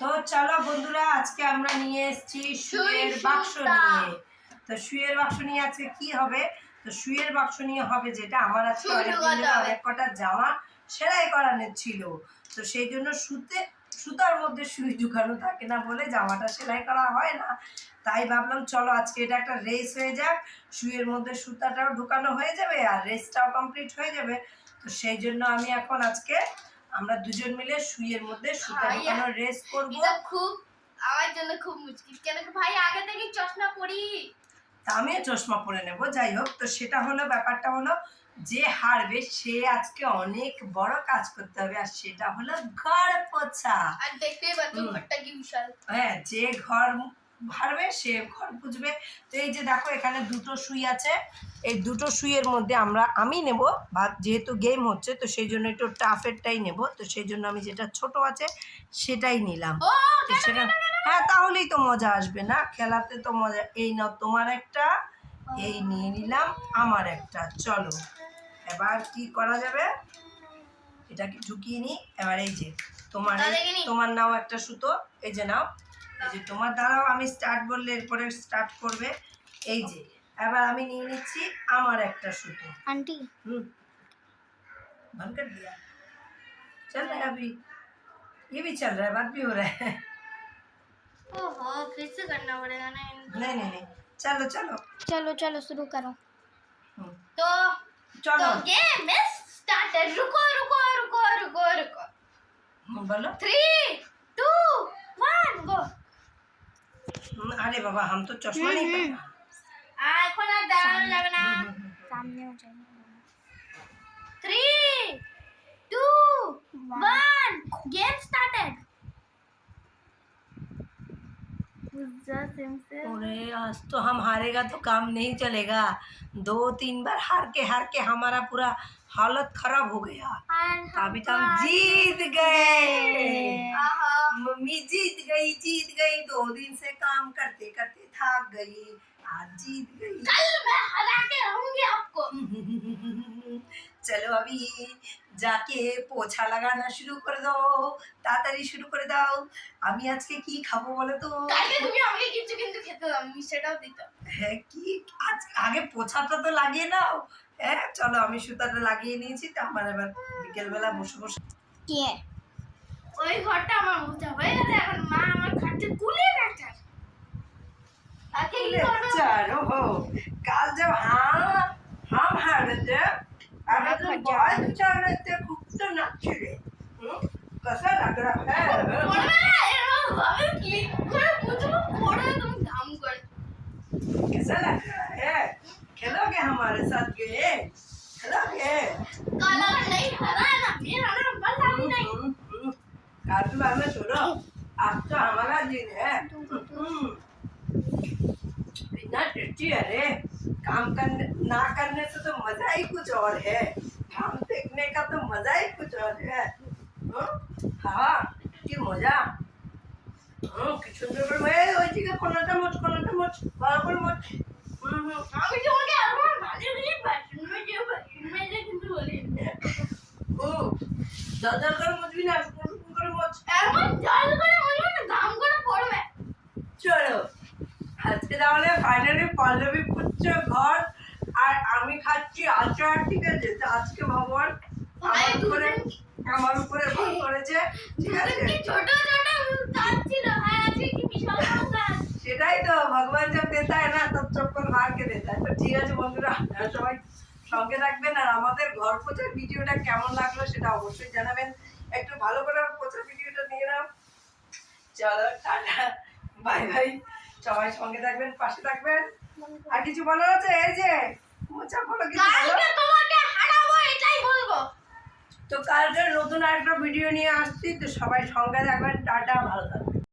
তো চলো বন্ধুরা, আজকে আমরা নিয়ে এসেছি শুয়ের বাক্স নিয়ে। তো শুয়ের বাক্স নিয়ে আজকে কি হবে? তো শুয়ের বাক্স নিয়ে হবে যেটা আমার আজকে অনেক কটা জামা সেলাই করানোর ছিল। তো সেই জন্য সুতার মধ্যে সুই ঢুকানো থাকে না বলে জামাটা সেলাই করা হয় না। তাই ভাবলাম চলো আজকে এটা একটা রেস হয়ে যাক, শুয়ের মধ্যে সুতাটাও ঢুকানো হয়ে যাবে আর রেসটাও কমপ্লিট হয়ে যাবে। তো সেই জন্য আমি এখন আজকে আমরা দুজন মিলে শুয়ের মধ্যে সুতা ঢোকানোর রেস করব। এটা খুব আমার জন্য খুব মুশকিল, কেন কি ভাই আগে থেকে চশমা পরি। তা আমিও চশমা পরে নেব। যাই হোক, তো সেটা হলো ব্যাপারটা হলো যে হারবে সে আজকে অনেক বড় কাজ করতে হবে, আর সেটা হলো ঘর পোছা। আর দেখতেই পাচ্ছ ঘরটা কি বিশাল। হ্যাঁ, যে ঘর হারবে সে ঘর পুছবে। তো এই যে দেখো এখানে দুটো সুই আছে, এই দুটো সুইয়ের মধ্যে আমি নেব, যেহেতু গেম হচ্ছে তো সেই জন্য একটু টাফেরটাই নেব। তো সেই জন্য আমি যেটা ছোট আছে সেটাই নিলাম। তো সেটা হ্যাঁ, তাহলেই তো মজা আসবে না, খেলাতে তো মজা। এই নাও তোমার একটা, এই নিয়ে নিলাম আমার একটা। চলো এবার কি করা যাবে, এটাকে ঢুকিয়ে নিই। এবার এই যে তোমার নাও একটা সুতো, এই যে নাও, এই যে তোমার দ্বারাও আমি স্টার্ট বললে এরপরে স্টার্ট করবে। এই যে এবার আমি নিয়ে নিচ্ছি আমার একটা সুতো। आंटी बंद कर दिया, चल रहा है अभी, ये भी चल रहा है, बात भी हो रहा है। ओहो, फिर से करना पड़ेगा ना। नहीं, चलो चलो चलो चलो शुरू करो। तो चलो गेम इज स्टार्टेड। रुको रुको रुको रुको रुको, बोलो 3 2 1 गो। अरे बाबा, हम तो चश्मा नहीं पहना। এখন আর দাঁড়ানো যাবে না, সামনে हो जाएगा। 3 2 1 गेम स्टार्टेड। अरे आज तो हम हारेगा तो काम नहीं चलेगा। 2-3 बार हार के हमारा पूरा हालत खराब हो गया। अभी तो हम जीत गए। मम्मी जीत गई 2 दिन से काम करते करते थक गई, आज जीत गई। कल मैं हरा के रहूंगी आपको। चलो अभी जाके पोछा লাগানো শুরু করে দাও, তাড়াতাড়ি শুরু করে দাও। আমি আজকে কি খাবো বলো তো? কালকে তুমি আমাকে কিছু কিন্তু খেতে দাও, আমি সেটাও দিতাম। হ্যাঁ, কি আজ আগে পোছাটা তো লাগিয়ে নাও। হ্যাঁ চলো, আমি সুতাটা লাগিয়ে নিয়েছি। তো আমার এবার বিকেলবেলা বসে বসে কি ওই ঘরটা আমার মোছা হয়ে গেছে, এখন মা আমার খাটে কুলে রাখছে। তাকে কি করব? चलो हो, कल जब हम हार रहे थे, अगर तुम बहुत चल रहे थे, खूब तो नाचे रे। कैसा लग रहा है? পড়বে না, এরকম ভাবে ক্লিক করে মুছবো, পড়বে তুমি ধাম করে। कैसा लग रहा है? खेलोगे हमारे साथ गेम? खेलोगे? कल अगर नहीं हरा ना, मेरा नाम बल्ला भी नहीं। कार्टून में छोड़ो, आज तो हमारा दिन है। इतना टेस्टी है रे, काम करने ना करने से तो मजा ही कुछ और है, काम देखने का तो मजा ही कुछ और है। हाँ কি মজা। কি সুন্দর করে ওইদিকে কোনাটা মোচ ভালো করে মোচ। আমি তোমাকে আবার ভালো করে বাথরুমে যে কিন্তু বলি জল করে মুছবি না, শুকনো করে মোচ। এমন জল করে মুছবে না, ধাম করে পড়বে। চলো আজকে তাহলে ফাইনালি পল্লবী পুচ্ছে ঘর আর আমি খাচ্ছি আচার। ঠিক আছে, তো আজকে ভগবান আমার উপরে ভর করেছে। ঠিক আছে, ছোট ছোট কাজ ছিল, আর আজকে কি বিশাল কাজ। সেটাই তো, ভগবান जब देता है ना तब सबको मार के देता है। তো ঠিক আছে বন্ধুরা, আপনারা সবাই সঙ্গে থাকবেন আর আমাদের ঘর পোছার ভিডিওটা কেমন লাগলো সেটা অবশ্যই জানাবেন। একটু ভালো করে পোছার ভিডিওটা নিয়ে নাও। চলো টাটা, বাই বাই। সবাই সঙ্গে থাকবেন, পাশে থাকবেন। আর কিছু বলার আছে? এই যে মোচা বলো কিছু বলো। কালকে তোমাকে হারাবো, এটাই বলবো। তো কালকে নতুন আরেকটা ভিডিও নিয়ে আসছি, তো সবাই সঙ্গে থাকবেন। টাটা, ভালো থাকবেন।